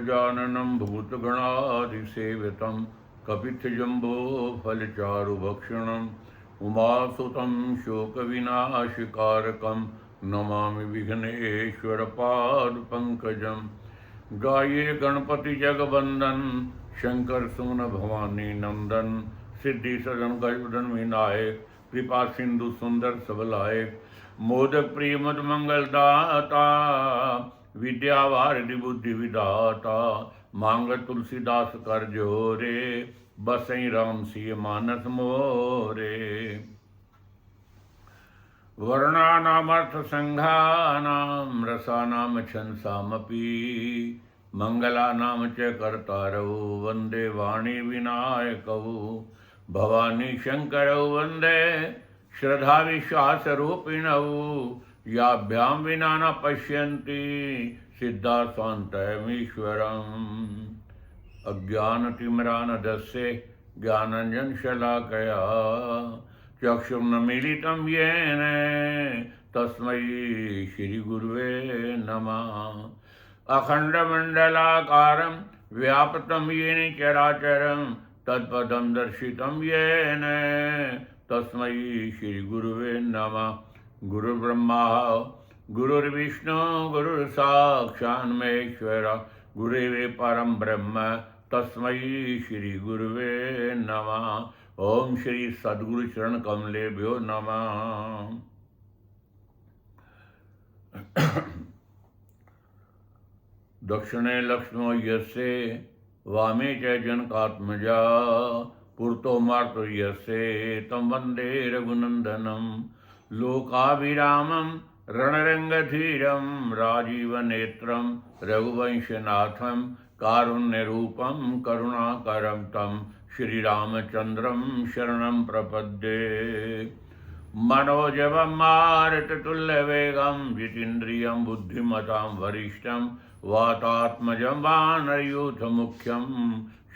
गजाननं भूतगणादिसेवितं कपित्थजम्बोफलचारुभक्षणम् उमासुतं शोकविनाशकारकं नमामि विघ्नेश्वरपादपङ्कजं। गाये गणपति जगवंदन शंकर सुमन भवानी नंदन। सिद्धि सदन गजवदन विनायक कृपा सिंधु सुंदर सबलायक। मोदक प्रिय मद मंगल दाता विद्यावारिधि बुद्धि विदाता। मांग तुलसीदास कर जोरे बसई राम सिय मानस मोरे। वर्णानामर्थ संघानां रसानाम छंसामपि मंगलानाम च कर्तारौ वंदे वाणी विनायकौ। भवानी शंकरौ वंदे श्रद्धा विश्वास रूपिणौ। याभ्यां विना न पश्यन्ति सिद्धा स्वान्तमीश्वरम्। अज्ञानतिमिरान्धस्य ज्ञानाञ्जनशलाकया चक्षुर्मीलितं येन तस्मै श्रीगुरुवे नमः। अखण्डमण्डलाकारं व्याप्तं येन चराचरं तत्पदं दर्शितं येन तस्मै श्रीगुरुवे नमः। गुरुर्ब्रह्मा गुरुर्विष्णु गुरुर्साक्षात् महेश्वर गुरुवे परं ब्रह्म तस्मै श्रीगुरुवे नमः। ओम श्री सद्गुरु चरण कमलेभ्यो नमः। दक्षिणे लक्ष्मो यस्य वामे च जनकात्मजा। पुरतो मार्तो यस्य तं वन्दे रघुनन्दनं। लोकाभिरामं रणरङ्गधीरं राजीवनेत्रं रघुवंशनाथं। कारुण्यरूपं करुणाकरं तं श्रीरामचन्द्रं शरणं प्रपद्ये। मनोजवं मारुततुल्यवेगं जितेन्द्रियं बुद्धिमतां वरिष्ठं वातात्मजं वानरयूथमुख्यं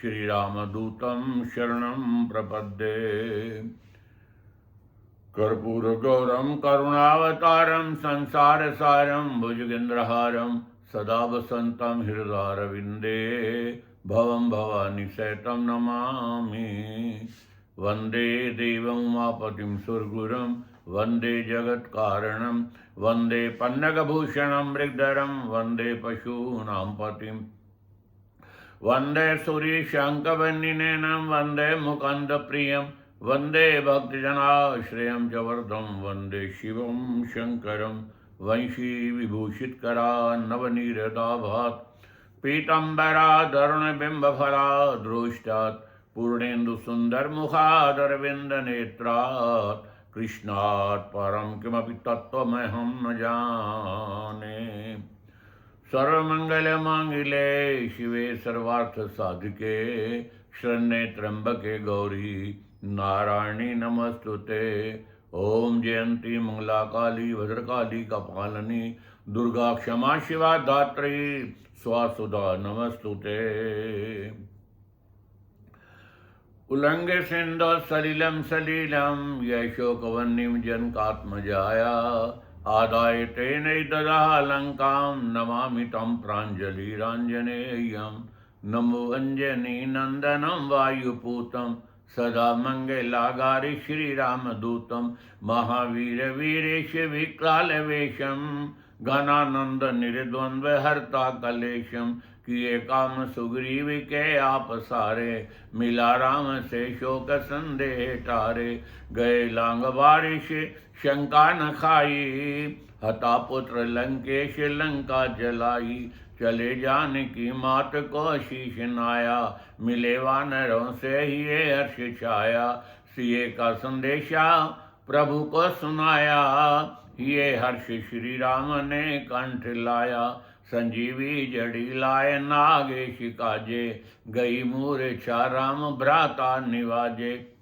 श्रीरामदूतं शरणं प्रपद्ये। कर्पूरगौरं करुणावतारं संसारसारं भुजगेन्द्रहारं सदा वसन्तं हृदयारविन्दे। भवं भवानी सहितं नमामि। वन्दे देवं उमापतिं सुरगुरुं वन्दे जगत्कारणं। वन्दे पन्नगभूषणं मृगधरं वन्दे पशूनां पतिं। वन्दे सूर्यशङ्खवन्निनयनं वन्दे मुकुन्दप्रियं। वन्दे भक्तजनाश्रयं च वरदं वन्दे शिवं शङ्करं। वंशी विभूषितकरा नवनीरदाभात् पीताम्बराधरुणबिम्बफलादृष्टात् पूर्णेन्दुसुन्दरमुखादरविन्दनेत्रात्। कृष्णात् परं किमपि तत्त्वमहं न जाने। सर्वमङ्गलमाङ्गल्ये शिवे सर्वार्थसाधिके शरण्ये त्र्यम्बके गौरी नारायणी नमस्तुते। ओम जयंती मंगला काली भद्रकाली कपालिनी दुर्गा क्षमा शिवा धात्री स्वासुदा नमस्तुते। उल्लंघ्य सिंधु सलिलं सलीलं यशोकवह्निं जनकात्मजाया। आदाय तेन ददः लंकां नमामि तं प्राञ्जलिराञ्जनेयं। नमो अंजनी नंदनं वायुपूतं सदा मंगलागारि श्रीरामदूतं। महावीर वीरेश विक्रालवेशं घनानंद निर्द्वंद्व हर्ता कलेशं। किए काम सुग्रीव के आप सारे मिला राम से शोक संदेह टारे। गए लांग बारिश शंका न खाई हता पुत्र लंकेश लंका जलाई। चले जाने की मात को शीश नाया मिले वानरों से ही हर्ष छाया। सिए का संदेशा प्रभु को सुनाया ये हर्ष श्री राम ने कंठ लाया। संजीवी जड़ी लाए नागेश काजे गई मूर्छा राम भ्राता निवाजे।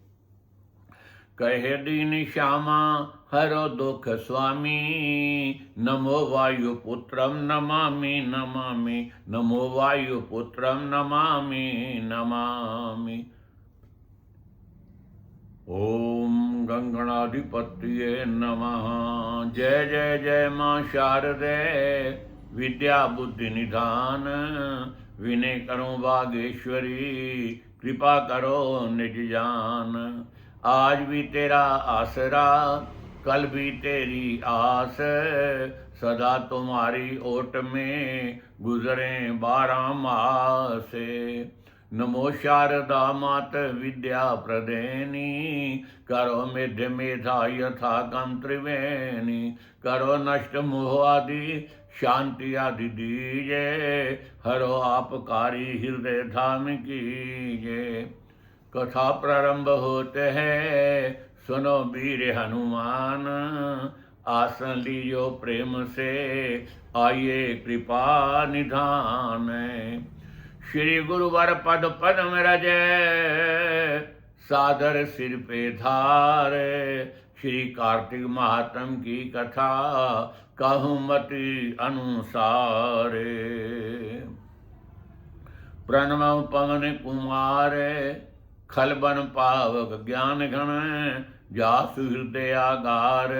कहे दीन श्यामा हरो दुख स्वामी नमो वायुपुत्रं नमामि नमामि। नमो वायुपुत्रं नमामि नमामि। ओम गंगणाधिपतये नमः। जय जय जय मां शारदे विद्या बुद्धि निधान। विनय करो बागेश्वरी, कृपा करो निज जान। आज भी तेरा आसरा, कल भी तेरी आस, सदा तुम्हारी ओट में गुजरे 12 मासे। नमो शारदा मात विद्या प्रदेनी, करो मेध मेधा यथा गम त्रिवेणी। करो नष्ट मोह आदि शांति आदि दीजे, हरो आपकारी हृदय धाम कीजे। कथा प्रारंभ होते हैं, सुनो वीर हनुमान, आसन लीजो प्रेम से, आइए कृपा निधान। श्री गुरुवर पद पद्म रजे, सादर सिर पे धार। श्री कार्तिक महात्म की कथा, कहूँ मति अनुसार। प्रणव पवन कुमार, खलबन पावक ज्ञान घन। जासु हृदयागार,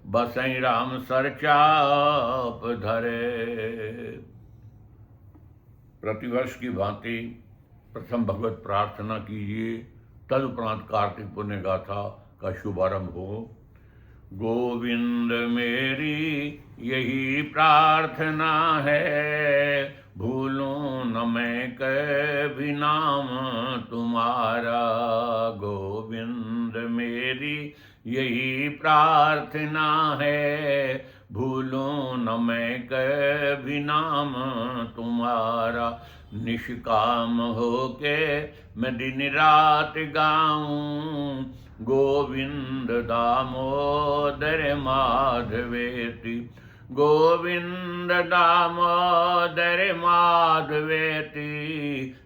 बसई राम सर चाप धरे। प्रतिवर्ष की भांति प्रथम भगवत प्रार्थना कीजिए, तदुपरांत कार्तिक पुण्य गाथा का शुभारंभ हो। गोविंद मेरी यही प्रार्थना है, भूलूं न मैं कभी नाम तुम्हारा। गोविंद मेरी यही प्रार्थना है, भूलूं न मैं कभी नाम तुम्हारा। निष्काम होके मैं दिन रात गाऊं, गोविंद दामोदर माधवेति। गोविंद दामोदर माधवेति,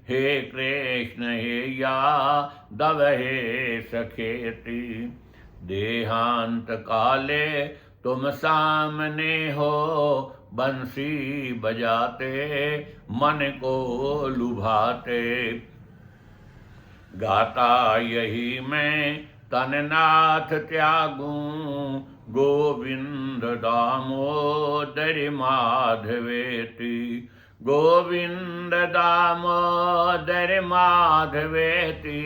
हे कृष्ण हे यादव हे सखेति। देहांत काले तुम सामने हो, बंसी बजाते मन को लुभाते। गाता यही मैं तननाथ त्यागूं, गोविंद दामोदर माधवेति। गोविंद दामोदर माधवेति,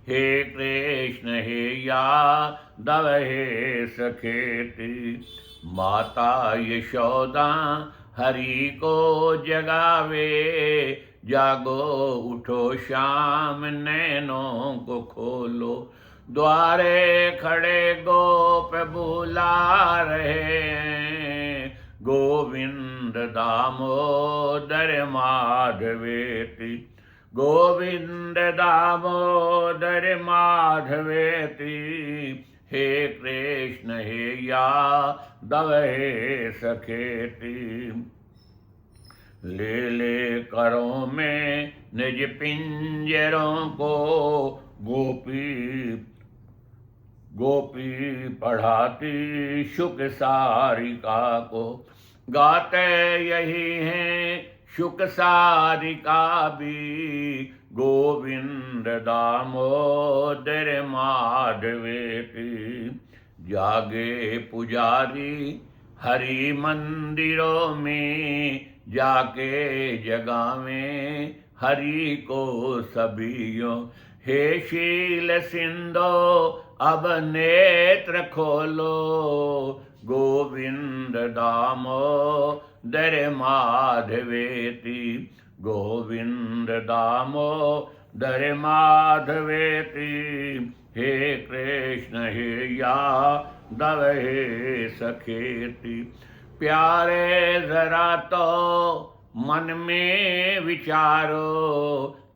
हे कृष्ण हे यादव हे सखेति। माता यशोदा हरि को जगावे, जागो उठो श्याम नैनों को खोलो। द्वारे खड़े गोप बुला रहे, गोविंद दामोदर माधवेति। गोविंद दामोदर माधवेति, हे कृष्ण हे यादव हे सखेति। ले ले करों में निज पिंजरों को, गोपी पढ़ाती शुक सारिका को। गाते यही हैं शुक सारिका भी, गोविंद दामोदर माधवेति। जागे पुजारी हरि मंदिरों में, जाके जगावें हरि को सभियों। हे शील सिंधो अब नेत्र खोलो, गोविंद दामोदर माधवेति। गोविंद दामोदर माधवेति, हे कृष्ण हे यादव हे सखेति। प्यारे जरा तो मन में विचारो,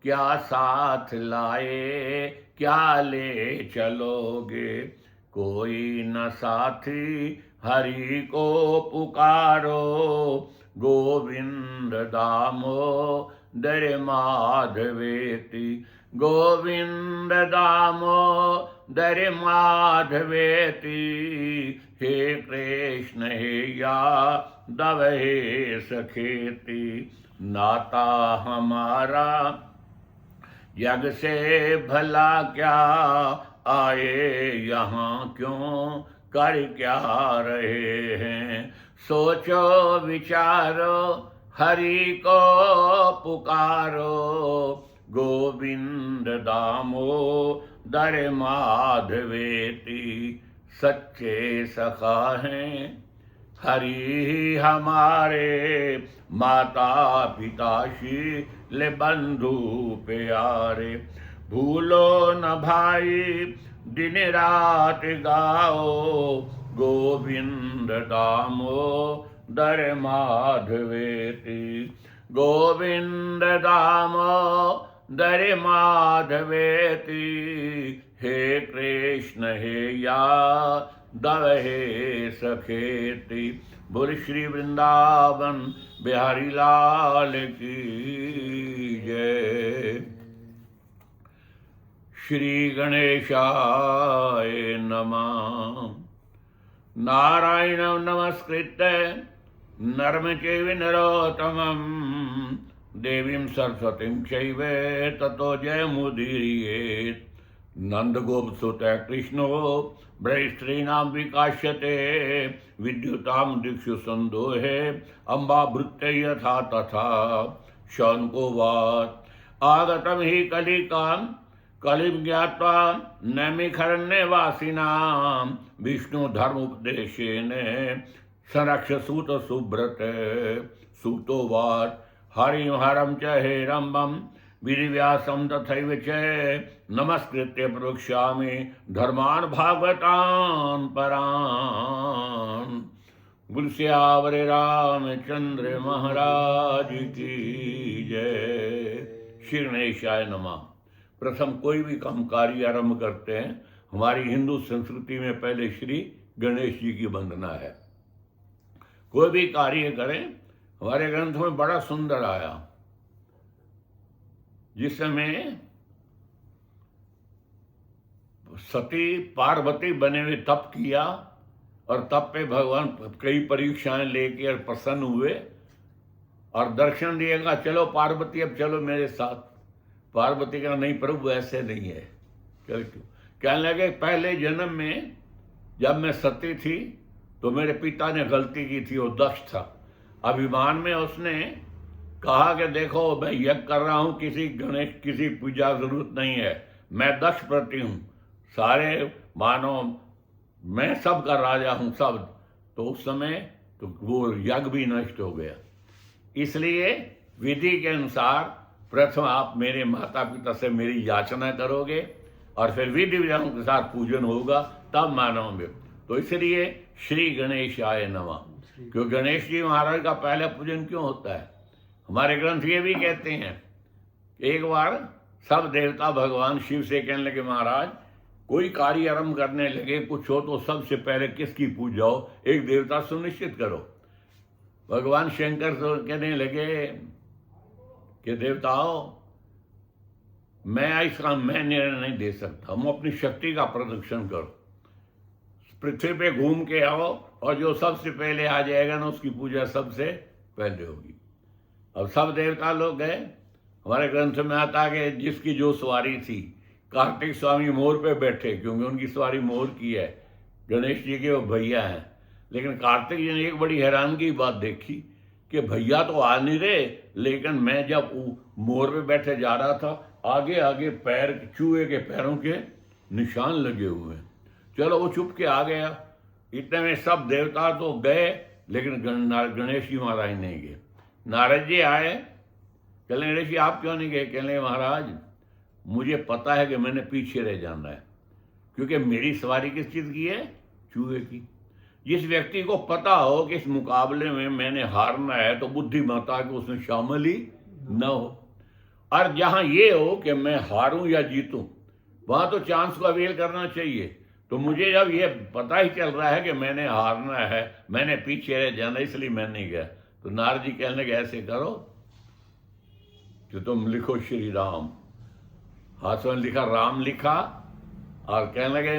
क्या साथ लाए क्या ले चलोगे। कोई न साथी हरि को पुकारो, गोविंद दामोदर माधवेति। गोविंद दामोदर माधवेति, हे कृष्ण हे यादव हे सखेति। नाता हमारा जग से भला क्या, आए यहाँ क्यों कर क्या रहे हैं। सोचो विचारो हरि को पुकारो, गोविंद दामोदर माधवेति सच्चे सखा हैं। हरि हमारे माता पिता शील बंधु प्यारे, भूलो न भाई दिन रात गाओ, गोविंद दामोदर माधवेति, गोविंद दामोदर माधवेति। हे कृष्ण हे यादव हे सखेति, बोल श्री वृंदावन बिहारी लाल की जय। श्री गणेशाय नमः। नारायणं नमस्कृत्य नरं चैव नरोत्तमं, देवीं सरस्वतीं चैव ततो जयमुदीरयेत्। नन्दगोपसुतः कृष्णो ब्रह्मस्त्रीणां विकास्यते, विद्युतां दिक्षु सन्दोहे अम्बाभृत्यै यथा तथा। शौनकोवाच आगतं हि कलिकां कलिं ज्ञात्वा नैमिषारण्यवासिनां, विष्णु धर्मोपदेशेन संरक्ष सूत सुब्रत। सूतोवाच हरिं हरं च हेरम्बं विधिव्यासं तथैव च, नमस्कृत्य प्रवक्ष्यामि धर्मान् भागवतान् परान्। गुलसियावर रामचंद्र महाराज की जय। श्री गणेशाय नमः। प्रथम कोई भी हम कार्य आरंभ करते हैं, हमारी हिंदू संस्कृति में पहले श्री गणेश जी की वंदना है। कोई भी कार्य करें, हमारे ग्रंथ में बड़ा सुंदर आया, जिस समय सती पार्वती बने हुए तप किया, और तप पे भगवान कई परीक्षाएं लेकर प्रसन्न हुए और दर्शन दिएगा, चलो पार्वती अब चलो मेरे साथ। पार्वती का नहीं प्रभु ऐसे नहीं है। कहने लगे पहले जन्म में जब मैं सती थी तो मेरे पिता ने गलती की थी, वो दक्ष था। अभिमान में उसने कहा कि देखो मैं यज्ञ कर रहा हूँ, किसी गणेश किसी पूजा जरूरत नहीं है, मैं दक्ष प्रति हूँ, सारे मानो मैं सब का राजा हूँ सब। तो उस समय तो वो यज्ञ भी नष्ट हो गया। इसलिए विधि के अनुसार प्रथम आप मेरे माता पिता से मेरी याचना करोगे और फिर विधि विधान के साथ पूजन होगा, तब मानोगे। तो इसलिए श्री गणेशाय नमः। क्यों गणेश जी महाराज का पहला पूजन क्यों होता है? हमारे ग्रंथ ये भी कहते हैं, एक बार सब देवता भगवान शिव से कहने लगे महाराज कोई कार्य आरंभ करने लगे, कुछ हो तो सबसे पहले किसकी पूजा हो, एक देवता सुनिश्चित करो। भगवान शंकर तो कहने लगे कि देवताओं मैं इसका मैं निर्णय नहीं दे सकता, हम अपनी शक्ति का प्रदर्शन करो, पृथ्वी पे घूम के आओ और जो सबसे पहले आ जाएगा ना उसकी पूजा सबसे पहले होगी। अब सब देवता लोग गए। हमारे ग्रंथ में आता है कि जिसकी जो सवारी थी, कार्तिक स्वामी मोर पे बैठे क्योंकि उनकी सवारी मोर की है, गणेश जी के वो भैया हैं। लेकिन कार्तिक जी ने एक बड़ी हैरान की बात देखी कि भैया तो आ नहीं रहे, लेकिन मैं जब मोर पे बैठे जा रहा था आगे आगे पैर चूहे के पैरों के निशान लगे हुए हैं। चलो वो चुप के आ गया। इतने में सब देवता तो गए, लेकिन गणेश जी महाराज नहीं गए। नारद जी आए, कहने गणेश जी आप क्यों नहीं गए? कहने महाराज मुझे पता है कि मैंने पीछे रह जाना है, क्योंकि मेरी सवारी किस चीज़ की है? चूहे की। जिस व्यक्ति को पता हो कि इस मुकाबले में मैंने हारना है तो बुद्धिमत्ता को उसमें शामिल ही न हो, और जहाँ ये हो कि मैं हारूं या जीतूं, वहाँ तो चांस को अवेल करना चाहिए। तो मुझे जब ये पता ही चल रहा है कि मैंने हारना है, मैंने पीछे रह जाना, इसलिए मैं नहीं गया। तो नारद जी कहने लगे ऐसे करो कि तुम लिखो श्री राम। हाथ में लिखा राम लिखा और कहने लगे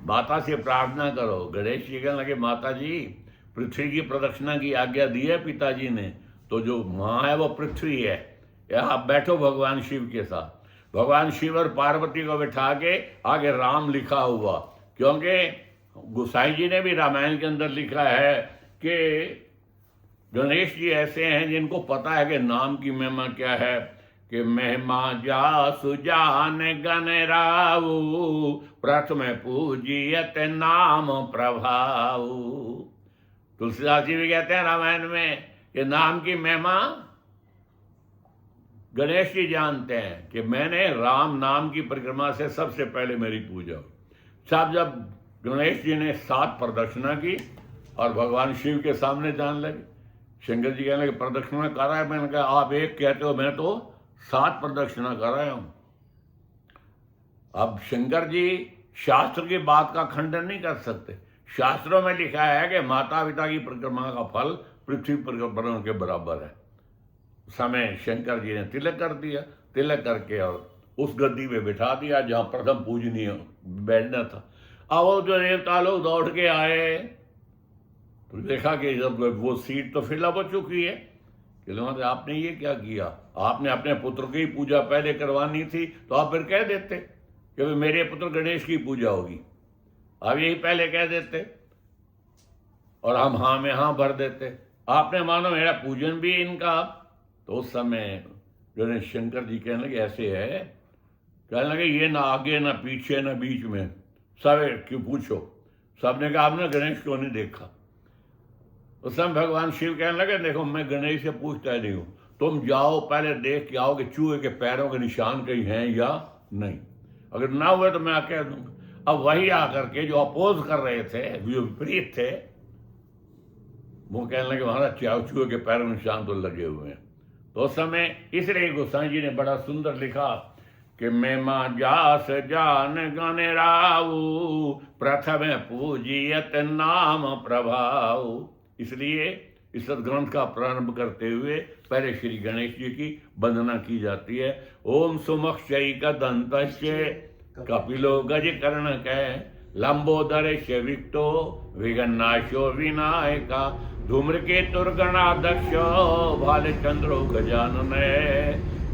माता से प्रार्थना करो। गणेश जी कहने लगे माता जी पृथ्वी की प्रदक्षिणा की आज्ञा दी है पिताजी ने, तो जो माँ है वो पृथ्वी है, यहाँ बैठो भगवान शिव के साथ। भगवान शिव और पार्वती को बिठा के आगे राम लिखा हुआ, क्योंकि गोसाई जी ने भी रामायण के अंदर लिखा है कि गणेश जी ऐसे हैं जिनको पता है कि नाम की महिमा क्या है, कि महिमा जासु जान गणराऊ, प्रथम पूजियत नाम प्रभाऊ। तुलसीदास जी भी कहते हैं रामायण में कि नाम की महिमा गणेश जी जानते हैं, कि मैंने राम नाम की परिक्रमा से सबसे पहले मेरी पूजा हुई। साहब जब गणेश जी ने 7 प्रदक्षिणा की और भगवान शिव के सामने जाने लगे, शंकर जी कहने लगे प्रदक्षिणा कर रहा है, मैंने कहा आप एक कहते हो, मैं तो 7 प्रदक्षिणा कर रहा हूं। अब शंकर जी शास्त्र की बात का खंडन नहीं कर सकते। शास्त्रों में लिखा है कि माता पिता की परिक्रमा का फल पृथ्वी परिक्रमा के बराबर है। समय शंकर जी ने तिलक कर दिया, तिलक करके और उस गद्दी पे बिठा दिया जहां प्रथम पूजनीय बैठना था। अब वो जो देवता लोग दौड़ के आए तो देखा कि जब वो सीट तो फिलअप हो चुकी है, कि आपने ये क्या किया, आपने अपने पुत्र की पूजा पहले करवानी थी तो आप फिर कह देते कि मेरे पुत्र गणेश की पूजा होगी, आप यही पहले कह देते और हम हाँ में हाँ भर देते। आपने मानो मेरा पूजन भी इनका। तो उस समय गणेश शंकर जी कहने लगे ऐसे है, कहने लगे ये ना आगे ना पीछे ना बीच में, सब क्यों पूछो। सबने कहा आपने गणेश क्यों नहीं देखा। उस समय भगवान शिव कहने लगे देखो मैं गणेश से पूछता ही नहीं हूँ, तुम जाओ पहले देख के आओ कि चूहे के पैरों के निशान कहीं हैं या नहीं, अगर ना हुए तो मैं कह दूंगा। अब वही आकर के जो अपोज कर रहे थे, जो विपरीत थे, वो कहने लगे महाराज चूहे के पैरों के निशान तो लगे हुए हैं। तो उस समय इसलिए गोसाई जी ने बड़ा सुंदर लिखा कि महिमा जास जान गणराऊ, प्रथम पूजियत नाम प्रभाऊ। इसलिए इस सदग्रंथ का प्रारंभ करते हुए पहले श्री गणेश जी की वंदना की जाती है। ओम सुमक्षयिक दंतस्य कपिलो गज कर्ण कै, लंबोदर विक्तो विघ्नाशो विनायका, धूम्रकेतुर्गणाध्यक्ष भालचंद्रो गजानन,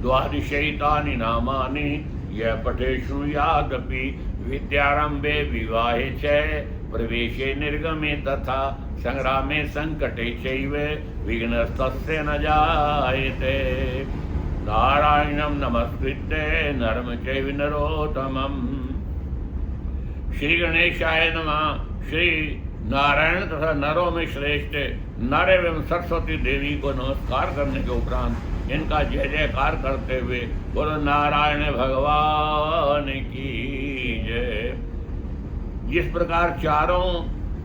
द्वादशैतानि नामानि यः पठे शृणुयादपि, विद्यारंभे विवाहे च प्रवेशे निर्गमे तथा, संग्रामे संकटे चैव विघ्नस्तस्य न जायते। नारायणं नमस्कृत्य नरं चैव नरोत्तमम्। श्री गणेशाय नमः। श्री नारायण तथा नरों में श्रेष्ठ नर एवं सरस्वती देवी को नमस्कार करने के उपरांत इनका जय जयकार करते हुए बोलो नारायण भगवान की जय। जिस प्रकार चारों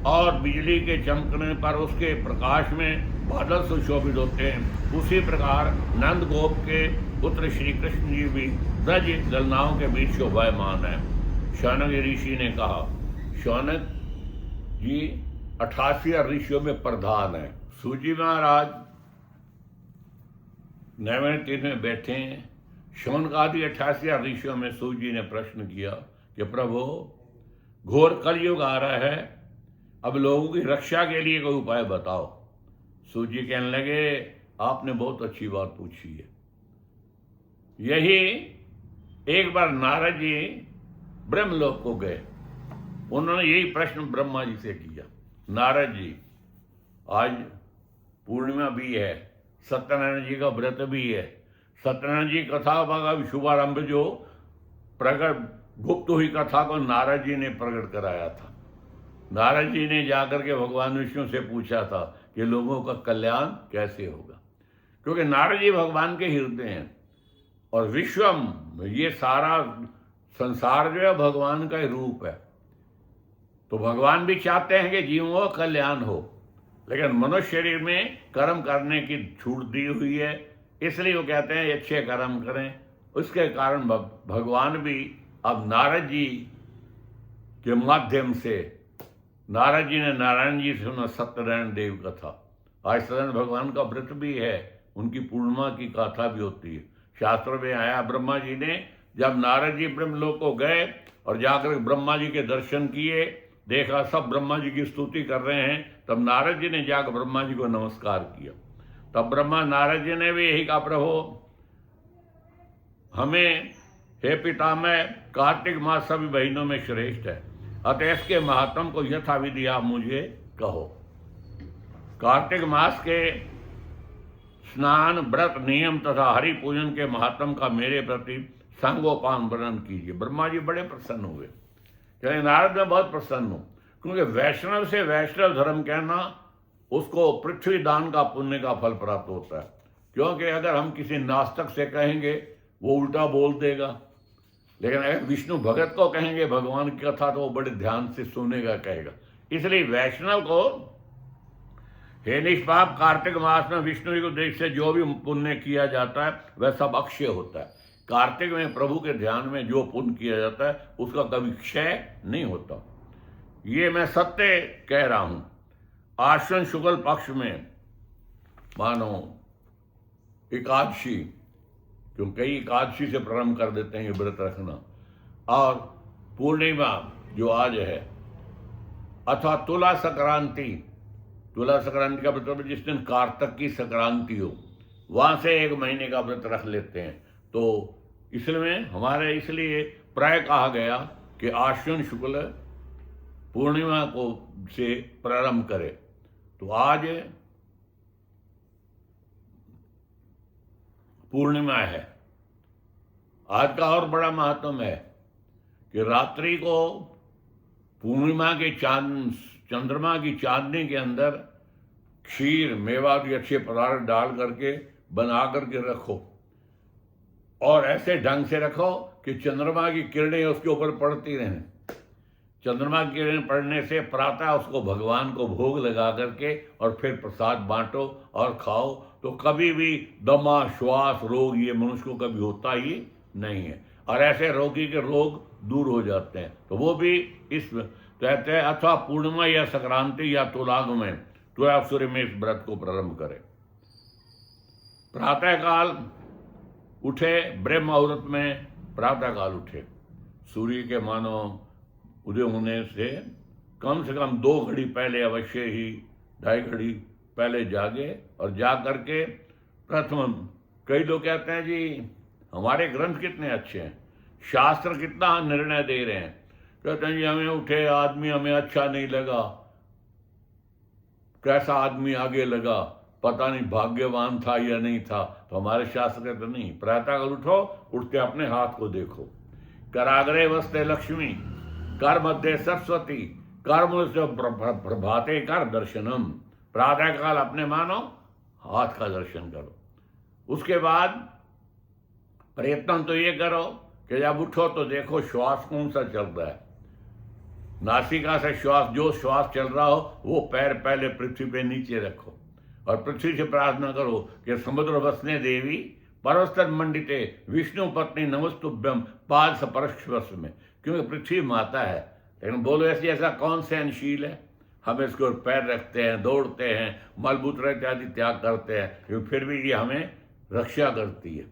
और बिजली के चमकने पर उसके प्रकाश में बादल सुशोभित होते हैं, उसी प्रकार नंद गोप के पुत्र श्री कृष्ण जी भी ब्रज ललनाओं के बीच शोभायमान है। शौनक ऋषि ने कहा, शौनक जी 88 ऋषियों में प्रधान है। सूजी महाराज नैमिष तीर्थ में बैठे हैं। शौनक आदि 88 ऋषियों में सूजी ने प्रश्न किया कि प्रभु घोर कलयुग आ रहा है, अब लोगों की रक्षा के लिए कोई उपाय बताओ। सूजी कहने लगे आपने बहुत अच्छी बात पूछी है। यही एक बार नारद जी ब्रह्मलोक को गए, उन्होंने यही प्रश्न ब्रह्मा जी से किया, नारद जी आज पूर्णिमा भी है, सत्यनारायण जी का व्रत भी है, सत्यनारायण जी कथा का शुभारंभ जो प्रकट गुप्त हुई कथा को नारद जी ने प्रकट कराया था। नारद जी ने जाकर के भगवान विष्णु से पूछा था कि लोगों का कल्याण कैसे होगा, क्योंकि नारद जी भगवान के हृदय हैं और विश्वम ये सारा संसार जो है भगवान का रूप है। तो भगवान भी चाहते हैं कि जीवों का कल्याण हो, लेकिन मनुष्य शरीर में कर्म करने की छूट दी हुई है, इसलिए वो कहते हैं अच्छे कर्म करें। उसके कारण भगवान भी अब नारद जी के माध्यम से, नारद जी ने नारायण जी से सुना सत्यनारायण देव कथा। आज सत्यनारायण भगवान का व्रत भी है, उनकी पूर्णिमा की कथा भी होती है। शास्त्रों में आया ब्रह्मा जी ने जब नारद जी ब्रह्मलोक को गए और जाकर ब्रह्मा जी के दर्शन किए, देखा सब ब्रह्मा जी की स्तुति कर रहे हैं, तब नारद जी ने जाकर ब्रह्मा जी को नमस्कार किया। तब ब्रह्मा नारद जी ने भी यही कहा, प्रभु हमें हे पितामह कार्तिक मास सभी महीनों में श्रेष्ठ है, अतः इसके महात्म को यथाविधि आप मुझे कहो। कार्तिक मास के स्नान, व्रत, नियम तथा हरि पूजन के महात्म का मेरे प्रति संगोपान वर्णन कीजिए। ब्रह्मा जी बड़े प्रसन्न हुए, कहते नारद मैं बहुत प्रसन्न हूँ, क्योंकि वैष्णव से वैष्णव धर्म कहना उसको पृथ्वी दान का पुण्य का फल प्राप्त होता है। क्योंकि अगर हम किसी नास्तिक से कहेंगे वो उल्टा बोल देगा, लेकिन अगर विष्णु भगत को कहेंगे भगवान की कथा तो वो बड़े ध्यान से सुनेगा, कहेगा। इसलिए वैष्णव को हे निष्पाप कार्तिक मास में विष्णु जी को देख से जो भी पुण्य किया जाता है वह सब अक्षय होता है। कार्तिक में प्रभु के ध्यान में जो पुण्य किया जाता है उसका कभी क्षय नहीं होता। ये मैं सत्य कह रहा हूं। आश्विन शुक्ल पक्ष में मानो एकादशी, क्यों कई एकादशी से प्रारंभ कर देते हैं ये व्रत रखना, और पूर्णिमा जो आज है, अथवा तुला संक्रांति। तुला संक्रांति का मतलब जिस दिन कार्तिक की संक्रांति हो वहां से 1 महीने का व्रत रख लेते हैं। तो इसलिए हमारे इसलिए प्राय कहा गया कि आश्विन शुक्ल पूर्णिमा को से प्रारंभ करें। तो आज पूर्णिमा है। आज का और बड़ा महत्व है कि रात्रि को पूर्णिमा के चंद्रमा की चांदनी के अंदर क्षीर, मेवा के अच्छे पदार्थ डाल करके बना करके रखो, और ऐसे ढंग से रखो कि चंद्रमा की किरणें उसके ऊपर पड़ती रहें। चंद्रमा की किरणें पड़ने से प्रातः उसको भगवान को भोग लगा करके और फिर प्रसाद बांटो और खाओ, तो कभी भी दमा, श्वास रोग ये मनुष्य को कभी होता ही नहीं है, और ऐसे रोगी के रोग दूर हो जाते हैं। तो वो भी इस कहते हैं, अथवा पूर्णिमा या संक्रांति या तुलाग में तुला सूर्य में इस व्रत को प्रारंभ करें। प्रातःकाल उठे, ब्रह्म मुहूर्त में प्रातःकाल उठे, सूर्य के मानो उदय होने से कम 2 घड़ी पहले अवश्य ही 2.5 घड़ी पहले जागे, और जाग करके प्रथम, कई लोग कहते हैं जी हमारे ग्रंथ कितने अच्छे हैं, शास्त्र कितना निर्णय दे रहे हैं, कहते हैं जी हमें उठे आदमी हमें अच्छा नहीं लगा, कैसा आदमी आगे लगा, पता नहीं भाग्यवान था या नहीं था। तो हमारे शास्त्र कहते नहीं, प्रातःकाल उठो, उठते अपने हाथ को देखो। कराग्रे वस्ते लक्ष्मी, कर मध्य सरस्वती, कर्म से प्रभाते कर दर्शनम। प्रातःकाल अपने मानो हाथ का दर्शन करो। उसके बाद प्रयत्न तो ये करो कि जब उठो तो देखो श्वास कौन सा चल रहा है, नासिका से श्वास, जो श्वास चल रहा हो वो पैर पहले पृथ्वी पे नीचे रखो, और पृथ्वी से प्रार्थना करो कि समुद्र वसने देवी परस्तर मंडिते विष्णु पत्नी नमस्तुभ्यम पाद स्पर्श में, क्योंकि पृथ्वी माता है। लेकिन बोलो ऐसा कौन सहनशील है, हम इसके ऊपर पैर रखते हैं, दौड़ते हैं, मलमूत्र इत्यादि त्याग करते हैं, क्योंकि फिर भी ये हमें रक्षा करती है,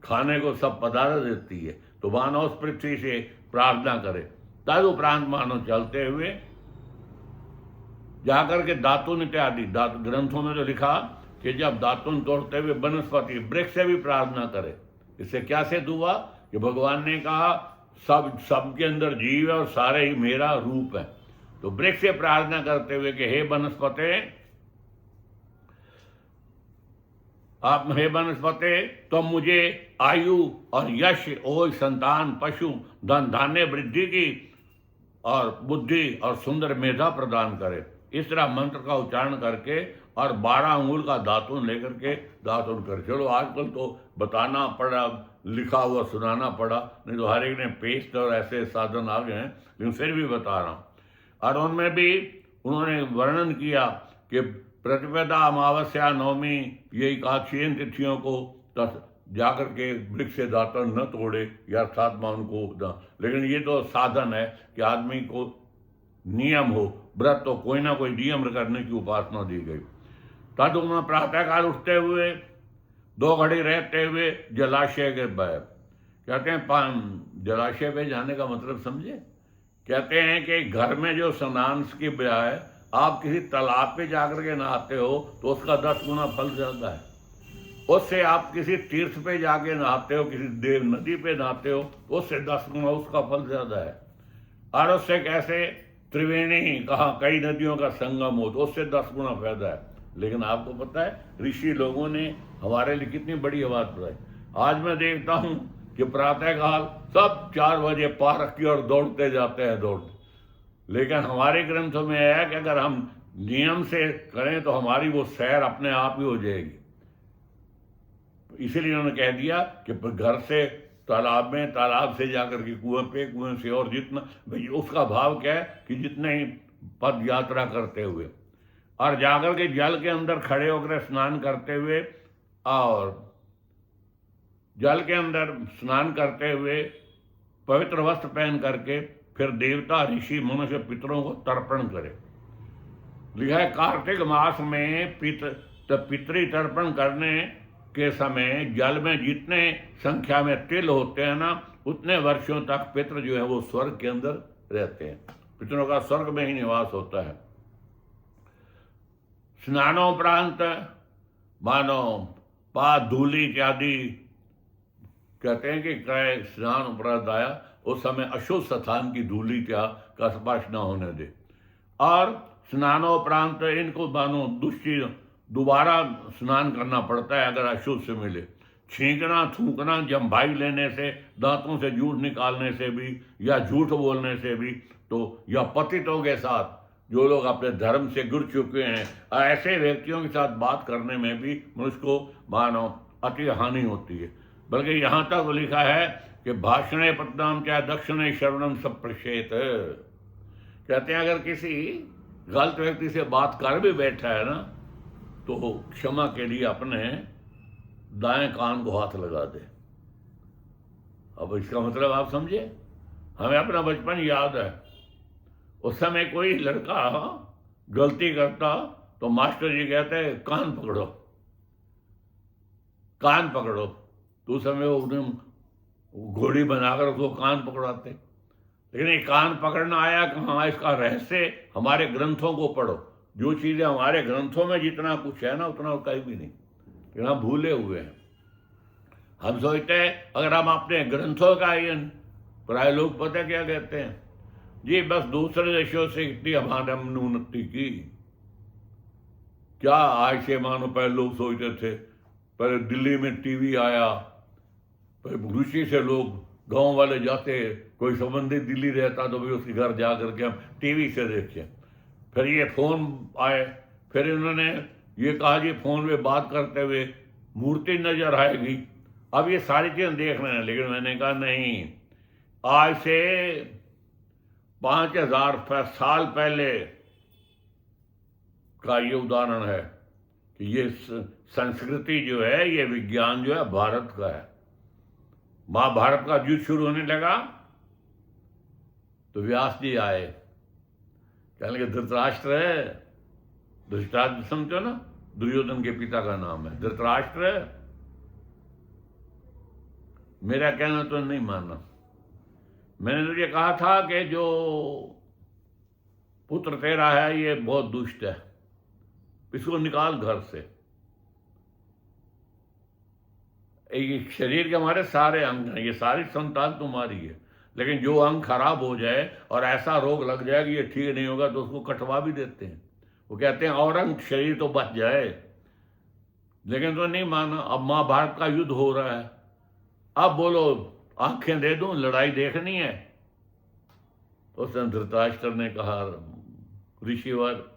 खाने को सब पदार्थ देती है। तो मानो उस पृथ्वी से प्रार्थना करे। तदुपरांत मानो चलते हुए जाकर के दातुन इत्यादि, ग्रंथों में तो लिखा कि जब दातुन तोड़ते हुए वनस्पति वृक्ष से भी प्रार्थना करे। इससे क्या सिद्ध हुआ कि भगवान ने कहा सब के अंदर जीव है और सारे ही मेरा रूप है। तो वृक्ष से प्रार्थना करते हुए कि हे वनस्पति, आप हे वनस्पति तुम मुझे आयु और यश, ओज, संतान, पशु, धन धान्य वृद्धि की और बुद्धि और सुंदर मेधा प्रदान करे। इस तरह मंत्र का उच्चारण करके और 12 अंगुल का दातुन लेकर के दातुन कर। चलो आजकल तो बताना पड़ा, लिखा हुआ सुनाना पड़ा, नहीं तो हर एक ने पेस्ट और ऐसे साधन आ गए हैं, लेकिन फिर भी बता रहा हूँ। और उनमें भी उन्होंने वर्णन किया कि प्रतिपदा, अमावस्या, नवमी, ये एकादशी तिथियों को जाकर के वृक्ष से दातुन न तोड़े, या अर्थात मां उनको, लेकिन ये तो साधन है कि आदमी को नियम हो, व्रत तो कोई ना कोई नियम करने की उपासना दी गई। तद उन्होंने प्रातःकाल उठते हुए 2 घड़ी रहते हुए जलाशय के बाहर, कहते हैं जलाशय पे जाने का मतलब समझे, कहते हैं कि घर में जो स्नान की बजाय आप किसी तालाब पे जाकर के नहाते हो तो उसका 10 गुना फल ज्यादा है। उससे आप किसी तीर्थ पे जाके नहाते हो, किसी देव नदी पे नहाते हो तो उससे 10 गुना उसका फल ज्यादा है। और उससे कैसे त्रिवेणी, कहा कई नदियों का संगम हो तो उससे 10 गुना फायदा है। लेकिन आपको पता है ऋषि लोगों ने हमारे लिए कितनी बड़ी बात बताई। आज मैं देखता हूं कि प्रातःकाल सब 4 बजे पार्क की ओर दौड़ते जाते हैं दौड़ते, लेकिन हमारे ग्रंथों में है कि अगर हम नियम से करें तो हमारी वो सैर अपने आप ही हो जाएगी। इसीलिए उन्होंने कह दिया कि घर से तालाब में, तालाब से जाकर के कुएं पे, कुएं से और जितना, भाई उसका भाव क्या है कि जितने ही पद यात्रा करते हुए और जाकर के जल के अंदर खड़े होकर स्नान करते हुए और जल के अंदर स्नान करते हुए पवित्र वस्त्र पहन करके फिर देवता, ऋषि, मनुष्य, पितरों को तर्पण करे। लिखा है कार्तिक मास में पितृ तर्पण करने के समय जल में जितने संख्या में तिल होते हैं ना, उतने वर्षों तक पितृ जो है वो स्वर्ग के अंदर रहते हैं। पितरों का स्वर्ग में ही निवास होता है। स्नानोपरांत मानो पाद, धूली इत्यादि कहते हैं कि क्रय स्नान उपरांत आया, उस समय अशुद्ध स्थान की धूली का स्पर्श न होने दे। और स्नानोपरांत इनको मानो दोबारा स्नान करना पड़ता है अगर अशुद्ध से मिले। छींकना, थूकना, जम्भाई लेने से, दांतों से जूठ निकालने से भी, या झूठ बोलने से भी, तो या पतितों के साथ जो लोग अपने धर्म से जुड़ चुके हैं, ऐसे व्यक्तियों के साथ बात करने में भी मनुष्य को मानो अति हानि होती है। बल्कि यहाँ तक लिखा है कि भाषणे पद्नाम क्या दक्षिणे श्रवणम सब प्रशेत। कहते हैं अगर किसी गलत व्यक्ति से बात कर भी बैठा है ना, तो क्षमा के लिए अपने दाएं कान को हाथ लगा दे। अब इसका मतलब आप समझे। हमें अपना बचपन याद है, उस समय कोई लड़का गलती करता तो मास्टर जी कहते कान पकड़ो, कान पकड़ो। तो उस समय वो उन्हें घोड़ी बनाकर उसको कान पकड़ाते। लेकिन ये कान पकड़ना आया कहाँ, इसका रहस्य हमारे ग्रंथों को पढ़ो। जो चीज़ें हमारे ग्रंथों में जितना कुछ है ना, उतना कहीं भी नहीं, लेकिन हम भूले हुए हैं। हम सोचते हैं अगर हम अपने ग्रंथों का ही, प्राय लोग पता क्या कहते हैं जी, बस दूसरे देशों से इतनी हमारे हमने उन्नति की। क्या आज से मानो पहले लोग सोचते थे, पहले दिल्ली में टीवी आया, पहले रुचि से लोग गांव वाले जाते, कोई संबंधी दिल्ली रहता तो भी उसके घर जा करके हम टीवी से देखें। फिर ये फ़ोन आए, फिर इन्होंने ये कहा जी फ़ोन पे बात करते हुए मूर्ति नजर आएगी। अब ये सारी चीज़ें देख रहे हैं, लेकिन मैंने कहा नहीं, आज से 5000 साल पहले का ये उदाहरण है कि ये संस्कृति जो है, ये विज्ञान जो है भारत का है। महाभारत का युद्ध शुरू होने लगा तो व्यास जी आए, कहने लगे धृतराष्ट्र है, धृतराष्ट्र समझो ना, दुर्योधन के पिता का नाम है धृतराष्ट्र। मेरा कहना तो नहीं मानना। मैंने तो ये कहा था कि जो पुत्र तेरा है ये बहुत दुष्ट है, इसको निकाल घर से। ये शरीर के हमारे सारे अंग हैं, ये सारी संतान तुम्हारी है, लेकिन जो अंग खराब हो जाए और ऐसा रोग लग जाए कि ये ठीक नहीं होगा तो उसको कटवा भी देते हैं। वो कहते हैं और अंग शरीर तो बच जाए, लेकिन तो नहीं माना। अब महाभारत का युद्ध हो रहा है, अब बोलो आंखें दे दूं, लड़ाई देखनी है। तो धृतराष्ट्र ने कहा ऋषिवर,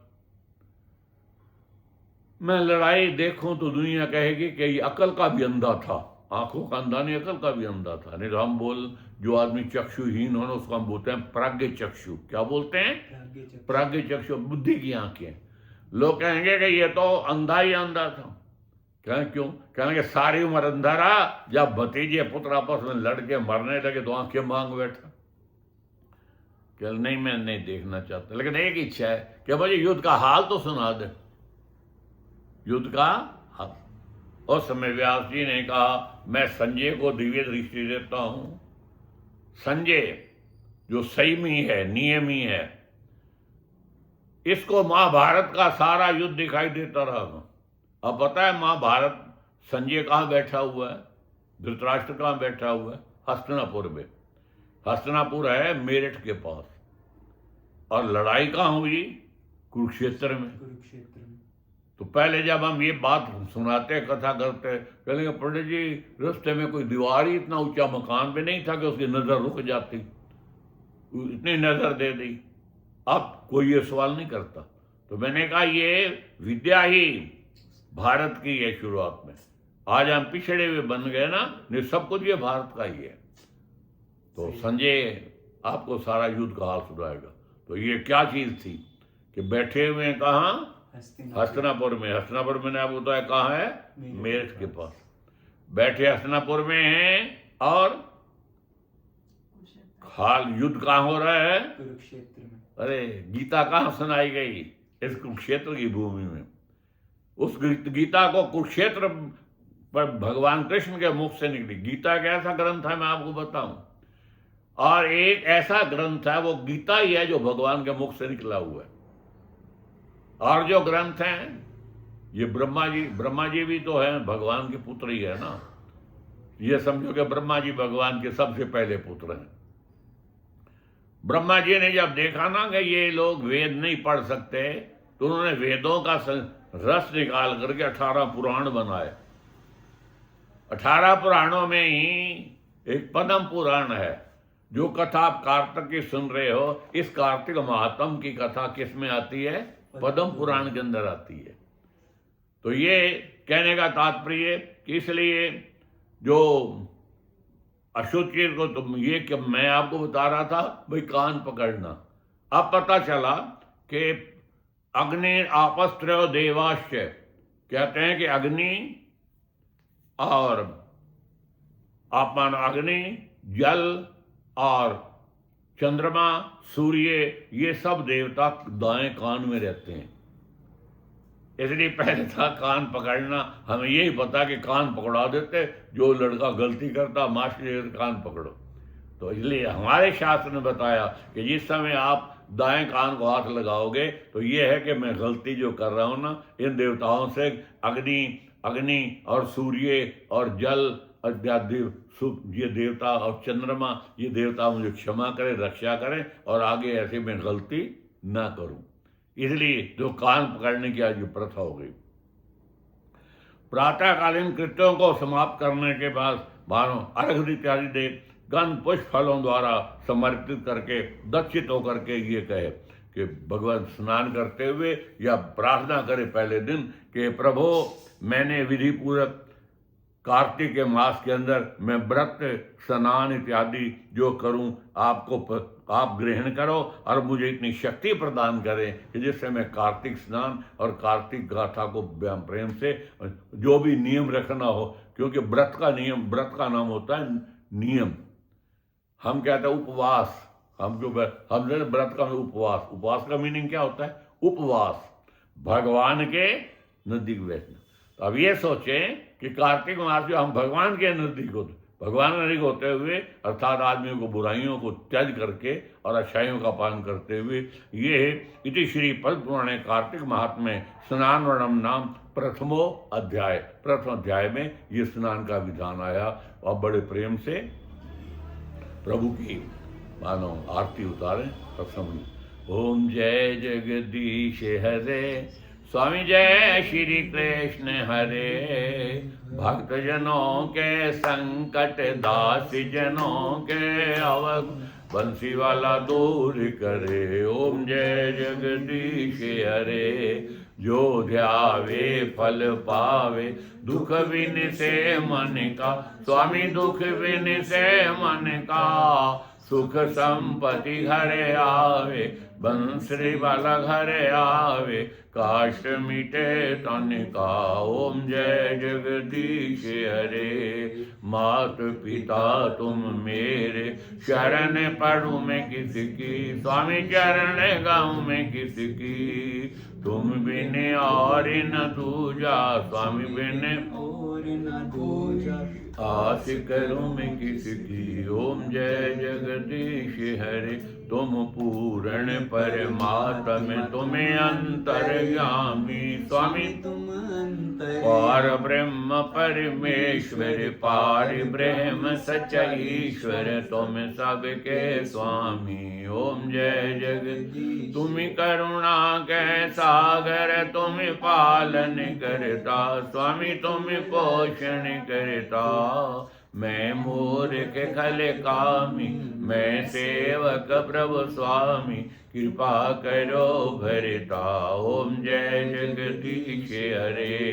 मैं लड़ाई देखूं तो दुनिया कहेगी कि ये अकल का भी अंधा था। आंखों का अंधा नहीं, अकल का भी अंधा था। नहीं तो हम बोल, जो आदमी चक्षुहीन हो ना उसको हम बोलते हैं प्राज्ञ चक्षु। क्या बोलते हैं? प्राज्ञ चक्षु, बुद्धि की आंखें। लोग कहेंगे कि ये तो अंधा ही अंधा था। कहें क्यों? कहेंगे सारी उम्र अंधा रहा, जब भतीजे पुत्र आपस में लड़के मरने लगे तो आंखें मांग बैठा। कह नहीं, मैं नहीं देखना चाहता, लेकिन एक इच्छा है कि मुझे युद्ध का हाल तो सुना दे, युद्ध का हाल। उस समय व्यास जी ने कहा मैं संजय को दिव्य दृष्टि देता हूं। संजय जो संयमी है, नियमी है, इसको महाभारत का सारा युद्ध दिखाई देता रहा। अब पता है महाभारत संजय कहाँ बैठा हुआ है, धृतराष्ट्र कहाँ बैठा हुआ है? हस्तिनापुर में। हस्तिनापुर है मेरठ के पास। और लड़ाई कहाँ हुई? कुरुक्षेत्र में। तो पहले जब हम ये बात सुनाते कथा करते, कहेंगे पंडित जी रास्ते में कोई दीवार ही इतना ऊंचा मकान भी नहीं था कि उसकी नज़र रुक जाती, इतनी नज़र दे दी। अब कोई ये सवाल नहीं करता। तो मैंने कहा ये विद्या ही भारत की है शुरुआत में। आज हम पिछड़े हुए बन गए ना, नहीं सब कुछ ये भारत का ही है। तो संजय आपको सारा युद्ध का हाल सुनाएगा। तो ये क्या चीज़ थी कि बैठे हुए हैं कहाँ? हस्तिनापुर में। हस्तिनापुर मैंने आपको बताया कहाँ है? मेरठ के पास। बैठे हस्तिनापुर में हैं और हाल युद्ध कहाँ हो रहा है? कुरुक्षेत्र में। अरे गीता कहाँ सुनाई गई? इस कुरुक्षेत्र की भूमि में। उस गीता को कुरुक्षेत्र पर भगवान कृष्ण के मुख से निकली। गीता एक ऐसा ग्रंथ है, मैं आपको बताऊं, और एक ऐसा ग्रंथ है वो गीता ही है जो भगवान के मुख से निकला हुआ है। और जो ग्रंथ हैं ये ब्रह्मा जी भी तो हैं, भगवान के पुत्र ही है ना। ये समझो कि ब्रह्मा जी भगवान के सबसे पहले पुत्र हैं। ब्रह्मा जी ने जब देखा ना कि ये लोग वेद नहीं पढ़ सकते, तो उन्होंने वेदों का रस निकाल करके 18 पुराण बनाए। 18 पुराणों में ही एक पद्म पुराण है, जो कथा आप कार्तिक की सुन रहे हो। इस कार्तिक महात्म की कथा किस में आती है? पद्म पुराण के अंदर आती है। तो ये कहने का तात्पर्य कि इसलिए जो अशुचि को तुम ये कि मैं आपको बता रहा था भाई कान पकड़ना। अब पता चला कि अग्नि आपस्त्रयो देवाश्च, कहते हैं कि अग्नि और आपमान अग्नि, जल और चंद्रमा, सूर्य, ये सब देवता दाएं कान में रहते हैं। इसलिए पहले था कान पकड़ना। हमें यही पता कि कान पकड़ा देते, जो लड़का गलती करता मास्टर कान पकड़ो। तो इसलिए हमारे शास्त्र ने बताया कि जिस समय आप दाएं कान को हाथ लगाओगे तो ये है कि मैं गलती जो कर रहा हूँ ना, इन देवताओं से अग्नि और सूर्य और जल इत्यादि ये देवता और चंद्रमा, ये देवता मुझे क्षमा करें, रक्षा करें और आगे ऐसे मैं गलती ना करूं। इसलिए जो कान पकड़ने की आज प्रथा हो गई। प्रातःकालीन कृत्यों को समाप्त करने के बाद भानु अर्घ इत्यादि दे गंध पुष्प फलों द्वारा समर्पित करके दक्षित होकर के ये कहे कि भगवान स्नान करते हुए या प्रार्थना करे पहले दिन कि प्रभु मैंने विधि पूर्वक कार्तिक के मास के अंदर मैं व्रत स्नान इत्यादि जो करूं आप ग्रहण करो और मुझे इतनी शक्ति प्रदान करें कि जिससे मैं कार्तिक स्नान और कार्तिक गाथा को प्रेम से जो भी नियम रखना हो, क्योंकि व्रत का नाम होता है नियम। हम कहते हैं उपवास, हमने व्रत का उपवास का मीनिंग क्या होता है? उपवास, भगवान के नजदीक बैठना। तो अब ये सोचें कि कार्तिक मास में हम भगवान के नजदीक होते हुए अर्थात आदमियों को बुराइयों को त्याग करके और अच्छाइयों का पालन करते हुए ये इति श्री पद्म पुराणे कार्तिक महात्म्य स्नान वर्णम नाम प्रथम अध्याय में ये स्नान का विधान आया। और बड़े प्रेम से प्रभु की मानो आरती उतारें और समझ। ओम जय जगदीश हरे, स्वामी जय श्री कृष्ण हरे, भक्त जनों के संकट दास जनों के अवक बंसी वाला दूर करे। ओम जय जगदीश हरे, जो ध्यावे फल पावे दुख बिन से मन का, स्वामी दुख बिन से मन का सुख संपत्ति घरे आवे, बंसरी वाला घरे आवे, काष्ट मिटे तन का। ओम जय जगदीश हरे, मात पिता तुम मेरे, शरण पढ़ूं मैं किसकी, स्वामी चरण गाऊं मैं किसकी, तुम बिन और न दूजा, स्वामी बिन और न दूजा, आस करूं मैं किसकी। ओम जय जगदीश हरे, तुम पूर्ण परमात्म तुम्हें अंतर्यामी, स्वामी तुम अंतरे। और ब्रह्म परमेश्वर पार ब्रह्म सच्चा ईश्वर तुम सबके स्वामी। ओम जय जगदीश। तुम करुणा के सागर तुम पालन करता स्वामी तुम पोषण करता। मैं मूर्ख खल कामी मैं सेवक प्रभु स्वामी कृपा करो भरता। ओम जय जगदीश हरे।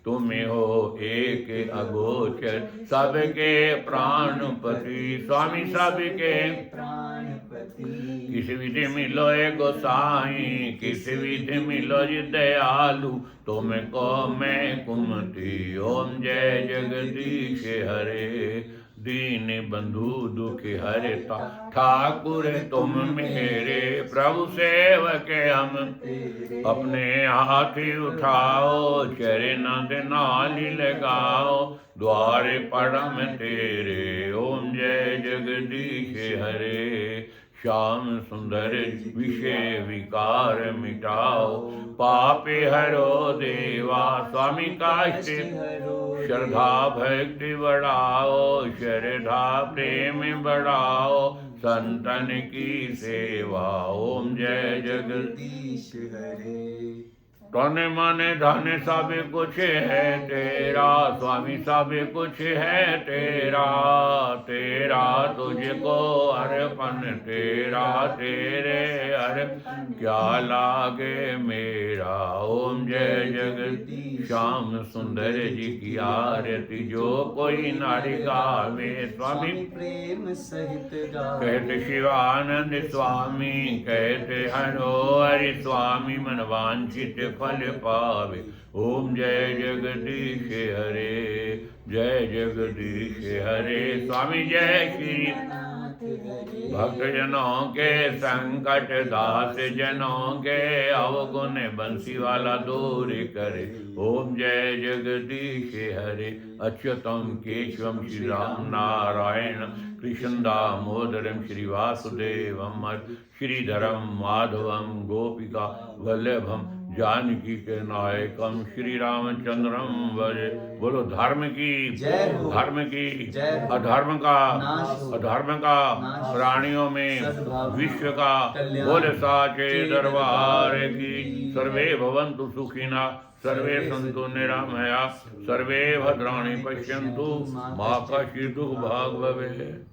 तुम हो एक अगोचर सबके प्राणपति स्वामी सबके प्राणपति। किस विधि मिलो गोसाई किस विधि मिलो दयालु तुमको मैं कुमति। ओम जय जगदीश हरे। दीन बंधु दुख हरता ठाकुर तुम मेरे प्रभु सेवक हम अपने हाथ उठाओ चरण नाली लगाओ द्वारे परम तेरे। ओम जय जगदीश हरे। श्याम सुंदर विषय विकार मिटाओ पापे हरो देवा स्वामी काष्ट श्रद्धा भक्ति बढ़ाओ श्रद्धा प्रेम बढ़ाओ संतन की सेवा। ओम जय जगदीश हरे। तन मन धन सब कुछ है तेरा स्वामी सब कुछ है तेरा। तेरा तुझको अर्पण तेरा तेरे अर्पण क्या लागे मेरा। ओम जय जगदीश। श्याम सुंदर जी की आरती जो कोई नारी गावे स्वामी प्रेम सहित गावे। कहते शिवानंद स्वामी कहते हरो हरि स्वामी मन वांछित फल पावे। ओम जय जगदीश हरे जय जगदीश हरे। स्वामी जय श्री भक्त जनों के संकट दास जनों के अवगुण बंसी वाला दूर करे। ओम जय जगदीश हरे। अच्युतम केशवम श्री राम नारायण कृष्ण दामोदरम श्री वासुदेवम श्रीधरम माधवम गोपिका वल्लभम जानकी के नायकम श्री रामचंद्रम भजे। बोलो धर्म की जय हो। धर्म की जय हो। अधर्म का नाश हो। अधर्म का नाश। प्राणियों में सद्भाव विश्व का कल्याण। बोल साचे दरबार की। सर्वे भवन्तु सुखिना सर्वे सन्तु निरामया सर्वे भद्राणि पश्यन्तु मा कश्चित् दुःखभाग् भवेत्।